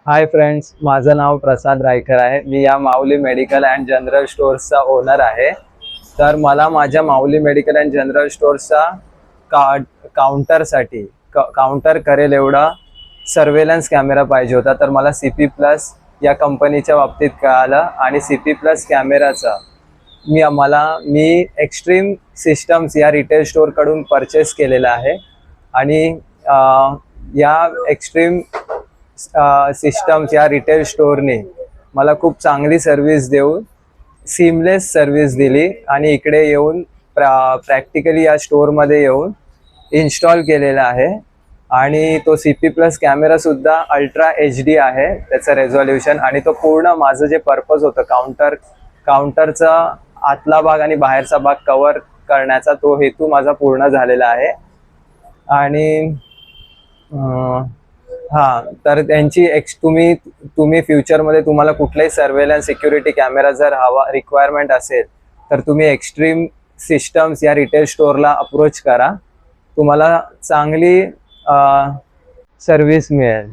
Hi friends, माझं नाव प्रसाद रायकर आहे. मी या माऊली मेडिकल अँड जनरल स्टोअर्सचा ओनर आहे. तर मला माझ्या माऊली मेडिकल अँड जनरल स्टोअर्सचा का काउंटरसाठी काउंटर करेल एवढा सर्वेलन्स कॅमेरा पाहिजे होता. तर मला CP+ या कंपनीच्या बाबतीत कळालं आणि CP+ कॅमेराचा मी एक्स्ट्रीम सिस्टम्स या रिटेल स्टोअरकडून परचेस केलेला आहे. आणि या एक्स्ट्रीम सिस्टम्स या रिटेल स्टोअरने मला खूप चांगली सर्व्हिस देऊन सीमलेस सर्व्हिस दिली आणि इकडे येऊन प्रॅक्टिकली या स्टोअरमध्ये येऊन इन्स्टॉल केलेला आहे. आणि तो CP+ कॅमेरासुद्धा अल्ट्रा HD आहे त्याचं रेझोल्युशन. आणि तो पूर्ण माझं जे पर्पज होतं काउंटरचा आतला भाग आणि बाहेरचा भाग कव्हर करण्याचा तो हेतू माझा पूर्ण झालेला आहे. आणि तर त्यांची तुम्ही फ्युचरमध्ये तुम्हाला कुठलाही सर्वेलन्स सिक्युरिटी कॅमेरा जर रिक्वायरमेंट असेल तर तुम्ही एक्स्ट्रीम सिस्टम्स या रिटेल स्टोअरला अप्रोच करा. तुम्हाला चांगली सर्व्हिस मिळेल.